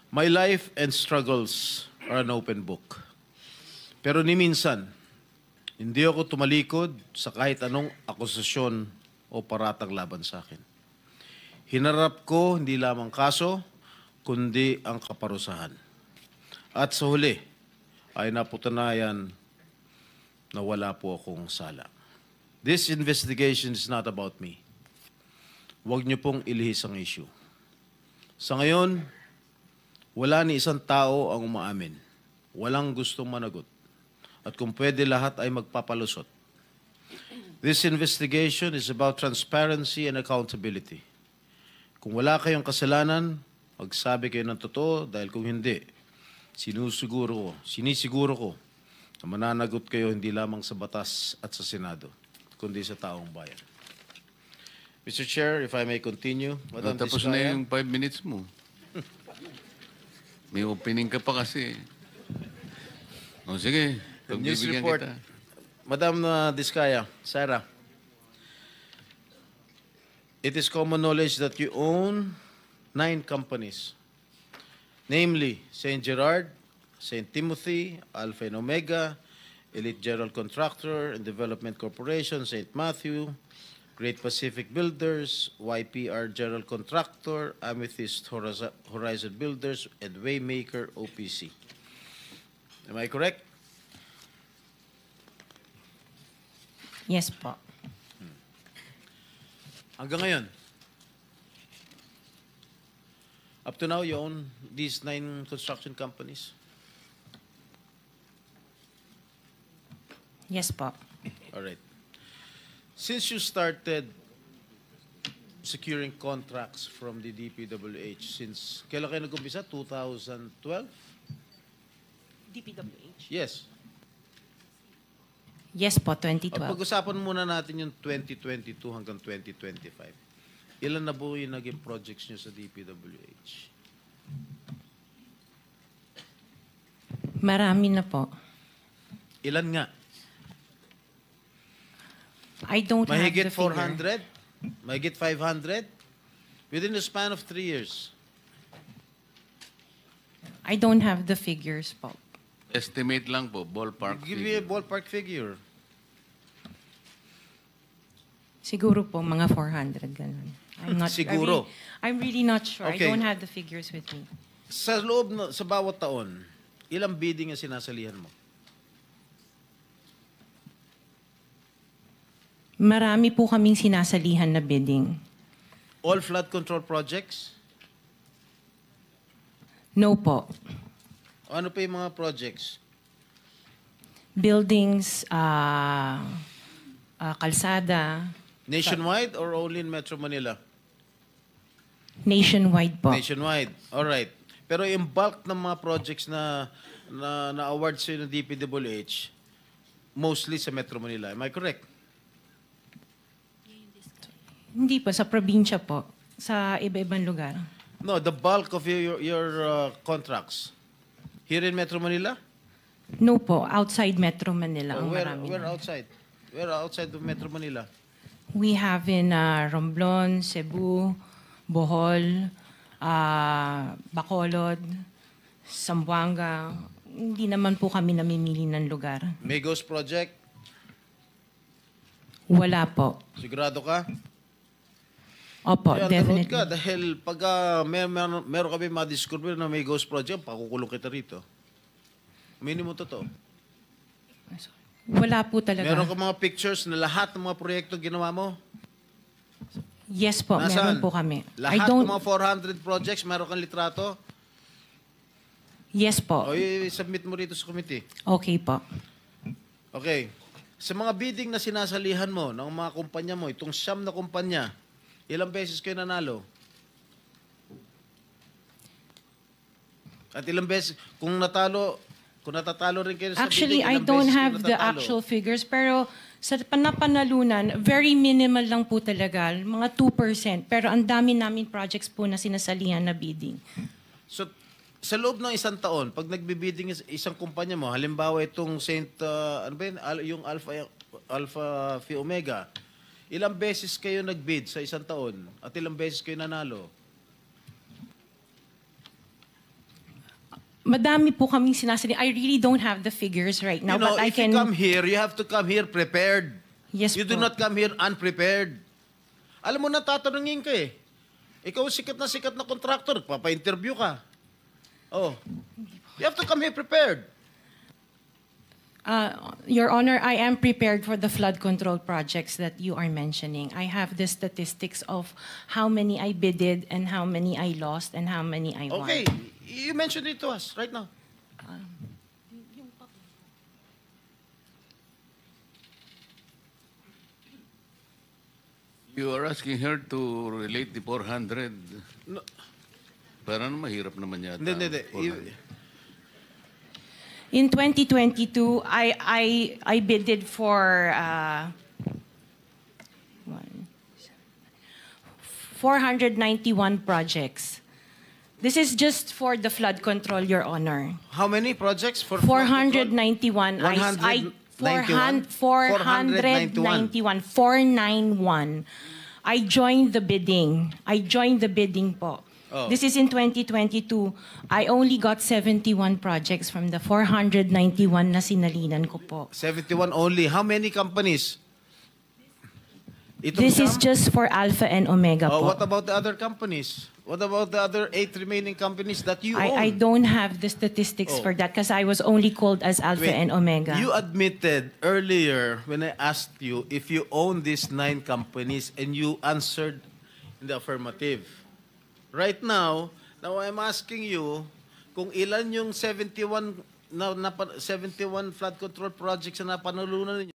My life and struggles are an open book. Pero ni minsan, hindi ako tumalikod sa kahit anong akusasyon o paratang laban sa akin. Hinarap ko hindi lamang kaso, kundi ang kaparusahan. At sa huli, ay napatunayan na wala po akong sala. This investigation is not about me. Huwag niyo pong ilihis ang issue. Sa ngayon, wala ni isang tao ang umaamin. Walang gustong managot. At kung pwede, lahat ay magpapalusot. This investigation is about transparency and accountability. Kung wala kayong kasalanan, magsabi kayo ng totoo dahil kung hindi, sinisiguro ko na mananagot kayo hindi lamang sa batas at sa Senado, kundi sa taong bayan. Mr. Chair, if I may continue. Madam Tapos na yung 5 minutes mo. May opening ka pa kasi. O sige, News pagbibigyan report. kita. Madam Diskaya, Sarah, it is common knowledge that you own 9 companies, namely St. Gerard, St. Timothy, Alpha and Omega, Elite General Contractor and Development Corporation, St. Matthew, Great Pacific Builders, YPR General Contractor, Amethyst Horizon Builders, and Waymaker OPC. Am I correct? Yes po. Hanggang ngayon, up to now, you own these 9 construction companies? Yes po. All right. Since you started securing contracts from the DPWH, since kailan kayo nag-umpisa? 2012? DPWH? Yes. Yes po, 2012. Pag-usapan muna natin yung 2022 hanggang 2025. Ilan na po yung naging projects nyo sa DPWH? Marami na po. Ilan nga? I don't have Mahigit the figure. 400? Mahigit 500? Within the span of 3 years. I don't have the figures po. Estimate lang po, ballpark Give me a figure. ballpark figure. Siguro po, mga 400, ganun. I'm not, Siguro. I'm really not sure. Okay. I don't have the figures with me. Sa loob, sa bawat taon, ilang bidding ang sinasalihan mo? Marami po kaming sinasalihan na bidding. All flood control projects? No po. Ano pa yung mga projects? Buildings, kalsada, Nationwide or only in Metro Manila? nationwide po. Nationwide. All right. Pero yung bulk ng mga projects na award sa'yo ng DPWH, mostly sa Metro Manila. Am I correct? Hindi po, sa probinsya po. Sa iba-ibang lugar. No, the bulk of your contracts. Here in Metro Manila? No po, outside Metro Manila ang Where marami. where outside? Where outside of Metro Manila? We have in Romblon, Cebu, Bohol, Bacolod, Zamboanga. Hindi naman po kami namimili ng lugar. Migos Project? Wala po. Sigurado ka? Opo, Kaya definitely. ka dahil pag meron kami ma-discover na may ghost project, pakukulong kita rito. Minimum totoo. Wala po talaga. Meron ka mga pictures na lahat ng mga proyekto ginawa mo? Yes po, meron po kami. Lahat ng mga 400 projects, meron kang litrato? Yes po. O i-submit mo rito sa committee. Okay po. Okay. Sa mga bidding na sinasalihan mo ng mga kumpanya mo, itong 9 na kumpanya, ilang beses kayo nanalo? At ilang beses, kung natatalo rin kayo sa Actually, bidding, I ilang don't beses kayo have the natatalo? actual figures, pero sa panapanalunan, very minimal lang po talaga, mga 2%. Pero ang dami namin projects po na sinasalihan na bidding. So, sa loob ng isang taon, pag nagbibidding isang kumpanya mo, halimbawa itong ano ba yun? Yung Alpha Phi Omega, ilang beses kayo nagbid sa isang taon at ilang beses kayo nanalo? Madami po kaming sinasali. I really don't have the figures right now, you know, but I if can... you come here, you have to come here prepared. Yes You do po. not come here unprepared. Alam mo na, tatanungin ka eh. Ikaw sikat na contractor, papa-interview ka. Oh. You have to come here prepared. Your Honor, I am prepared for the flood control projects that you are mentioning. I have the statistics of how many I bidded and how many I lost and how many I won. Okay, you mentioned it to us right now. You are asking her to relate the 400. No. Parang mahirap naman yata. Hindi. 400. In 2022, I bidded for 491 projects. This is just for the flood control, Your Honor. How many projects for 491. 191? 491. I joined the bidding. Po. Oh. This is in 2022. I only got 71 projects from the 491 na sinalinan ko po. 71 only. How many companies? Itong This is siyam? just for Alpha and Omega Oh, po. what about the other companies? What about the other 8 remaining companies that you own? I don't have the statistics Oh. for that because I was only called as Alpha Wait, and Omega. You admitted earlier when I asked you if you own these 9 companies and you answered in the affirmative. Right now I'm asking you kung ilan yung 71 71 flood control projects na napanalunan ninyo.